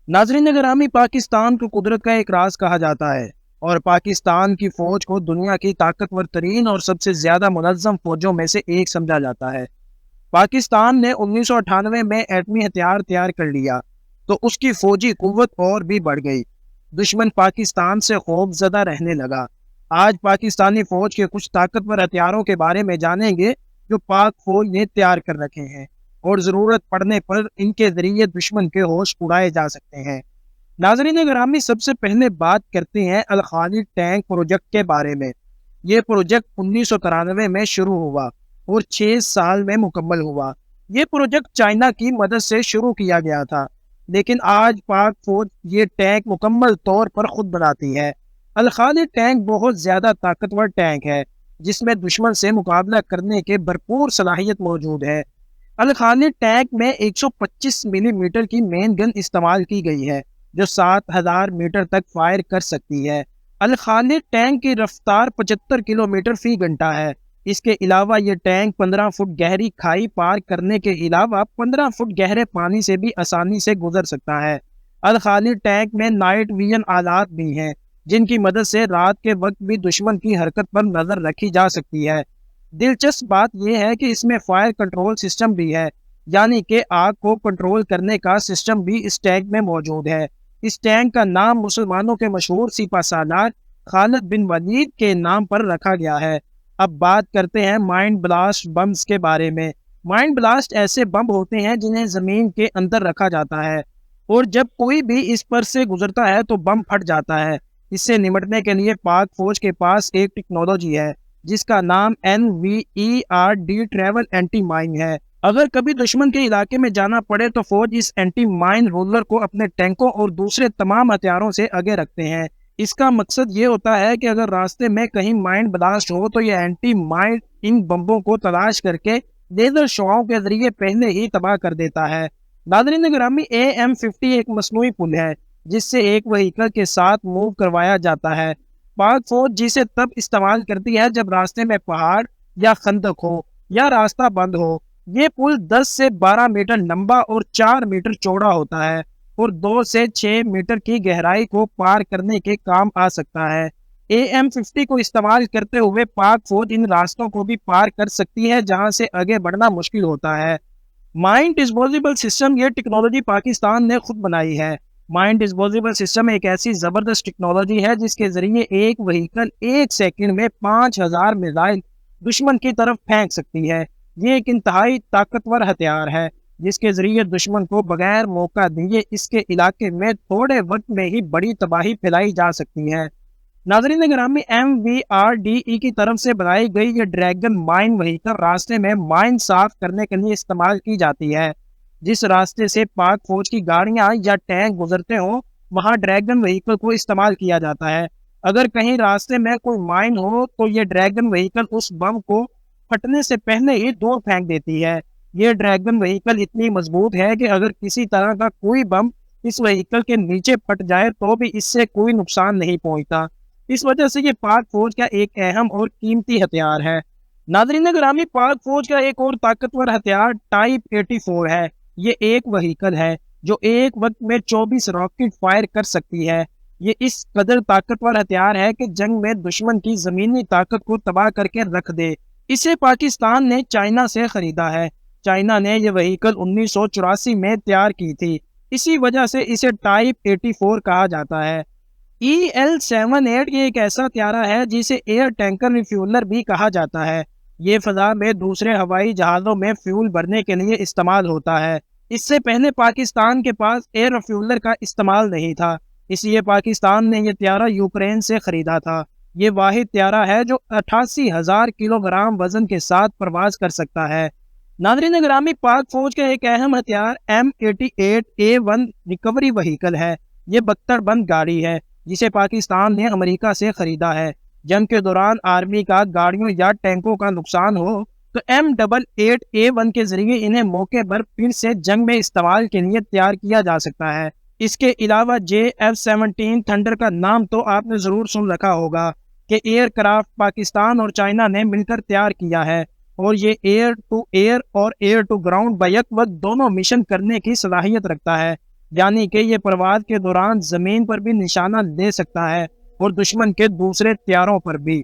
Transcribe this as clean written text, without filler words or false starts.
नाजरीन ग्रामी, पाकिस्तान को कुदरत का एक राज कहा जाता है और पाकिस्तान की फौज को दुनिया की ताकतवर तरीन और सबसे ज्यादा मुनज़्ज़म फौजों में से एक समझा जाता है। पाकिस्तान ने 1998 में एटमी हथियार तैयार कर लिया तो उसकी फौजी कुव्वत और भी बढ़ गई। दुश्मन पाकिस्तान से खौफजदा रहने लगा। आज पाकिस्तानी फौज के कुछ ताकतवर हथियारों के बारे में जानेंगे जो पाक फौज ने तैयार कर रखे हैं और ज़रूरत पड़ने पर इनके ज़रिए दुश्मन के होश उड़ाए जा सकते हैं। नाज़रीन ग्रामी, सबसे पहले बात करते हैं अल खालिद टैंक प्रोजेक्ट के बारे में। ये प्रोजेक्ट 1993 में शुरू हुआ और 6 साल में मुकम्मल हुआ। ये प्रोजेक्ट चाइना की मदद से शुरू किया गया था, लेकिन आज पाक फौज ये टैंक मुकम्मल तौर पर खुद बनाती है। अल खालिद टैंक बहुत ज़्यादा ताकतवर टैंक है जिसमें दुश्मन से मुकाबला करने के भरपूर सलाहियत मौजूद है। अल खालिद टैंक में 125 मिलीमीटर की मेन गन इस्तेमाल की गई है जो 7000 मीटर तक फायर कर सकती है। अल खालिद टैंक की रफ्तार 75 किलोमीटर फी घंटा है। इसके अलावा ये टैंक 15 फुट गहरी खाई पार करने के अलावा 15 फुट गहरे पानी से भी आसानी से गुजर सकता है। अल खालिद टैंक में नाइट विजन आलात भी हैं जिनकी मदद से रात के वक्त भी दुश्मन की हरकत पर नजर रखी जा सकती है। दिलचस्प बात यह है कि इसमें फायर कंट्रोल सिस्टम भी है, यानी कि आग को कंट्रोल करने का सिस्टम भी इस टैंक में मौजूद है। इस टैंक का नाम मुसलमानों के मशहूर सिपा सालार खालिद बिन वलीद के नाम पर रखा गया है। अब बात करते हैं माइंड ब्लास्ट बम्स के बारे में। माइंड ब्लास्ट ऐसे बम होते हैं जिन्हें जमीन के अंदर रखा जाता है और जब कोई भी इस पर से गुजरता है तो बम फट जाता है। इससे निपटने के लिए पाक फौज के पास एक टेक्नोलॉजी है जिसका नाम NVERD ट्रैवल एंटी माइन है। अगर कभी दुश्मन के इलाके में जाना पड़े तो फौज इस एंटी माइन रोलर को अपने टैंकों और दूसरे तमाम हथियारों से आगे रखते हैं। इसका मकसद ये होता है कि अगर रास्ते में कहीं माइन ब्लास्ट हो तो यह एंटी माइन इन बम्बों को तलाश करके लेजर शुआओं के जरिए पहले ही तबाह कर देता है। नाज़रीन ग्रामी, AM-50 एक मसनूई पुल है जिससे एक व्हीकल के साथ मूव करवाया जाता है। पाक फौज जिसे तब इस्तेमाल करती है जब रास्ते में पहाड़ या खंदक हो या रास्ता बंद हो। ये पुल 10 से 12 मीटर लंबा और 4 मीटर चौड़ा होता है और 2 से 6 मीटर की गहराई को पार करने के काम आ सकता है। AM-50 को इस्तेमाल करते हुए पाक फौज इन रास्तों को भी पार कर सकती है जहां से आगे बढ़ना मुश्किल होता है। माइंड डिस्पोजेबल सिस्टम, ये टेक्नोलॉजी पाकिस्तान ने खुद बनाई है। माइंड डिस्पोजेबल सिस्टम एक ऐसी जबरदस्त टेक्नोलॉजी है जिसके जरिए एक व्हीकल 1 सेकंड में 5000 मिसाइल दुश्मन की तरफ फेंक सकती है। ये एक इंतहाई ताकतवर हथियार है जिसके जरिए दुश्मन को बगैर मौका दिए इसके इलाके में थोड़े वक्त में ही बड़ी तबाही फैलाई जा सकती है। नाज़रीन ग्रामी, MVRDE की तरफ से बनाई गई ये ड्रैगन माइन व्हीकल रास्ते में माइन साफ करने के लिए इस्तेमाल की जाती है। जिस रास्ते से पाक फौज की गाड़ियां या टैंक गुजरते हो वहां ड्रैगन व्हीकल को इस्तेमाल किया जाता है। अगर कहीं रास्ते में कोई माइन हो तो ये ड्रैगन व्हीकल उस बम को फटने से पहले ही दूर फेंक देती है। ये ड्रैगन व्हीकल इतनी मजबूत है कि अगर किसी तरह का कोई बम इस व्हीकल के नीचे फट जाए तो भी इससे कोई नुकसान नहीं पहुंचता। इस वजह से ये पाक फौज का एक अहम और कीमती हथियार है। नाज़रीन ग्रामी, पाक फौज का एक और ताकतवर हथियार टाइप 84 है। ये एक व्हीकल है जो एक वक्त में 24 रॉकेट फायर कर सकती है। ये इस कदर ताकतवर हथियार है कि जंग में दुश्मन की जमीनी ताकत को तबाह करके रख दे। इसे पाकिस्तान ने चाइना से खरीदा है। चाइना ने यह व्हीकल 1984 में तैयार की थी। इसी वजह से इसे टाइप 84 कहा जाता है। EL-78 ये एक ऐसा हथियार है जिसे एयर टैंकर रिफ्यूलर भी कहा जाता है। ये फजा में दूसरे हवाई जहाज़ों में फ्यूल भरने के लिए इस्तेमाल होता है। इससे पहले पाकिस्तान के पास एयर रिफ्यूलर का इस्तेमाल नहीं था, इसलिए पाकिस्तान ने यह त्यारा यूक्रेन से खरीदा था। ये वाहिद त्यारा है जो 88,000 किलोग्राम वजन के साथ परवाज कर सकता है। नाज़रीन ग्रामी, पाक फौज का एक अहम हथियार M88A1 रिकवरी व्हीकल है। ये बख्तरबंद गाड़ी है जिसे पाकिस्तान ने अमेरिका से खरीदा है। जंग के दौरान आर्मी का गाड़ियों या टैंकों का नुकसान हो तो M88A1 के जरिए इन्हें मौके पर फिर से जंग में इस्तेमाल के लिए तैयार किया जा सकता है। इसके अलावा JF-17 थंडर का नाम तो आपने ज़रूर सुन रखा होगा कि एयरक्राफ्ट पाकिस्तान और चाइना ने मिलकर तैयार किया है और ये एयर टू एयर और एयर टू ग्राउंड बैक वक्त दोनों मिशन करने की सलाहियत रखता है। یعنی کہ یہ پرواز کے دوران زمین پر بھی نشانہ لے سکتا ہے اور دشمن کے دوسرے طیاروں پر بھی۔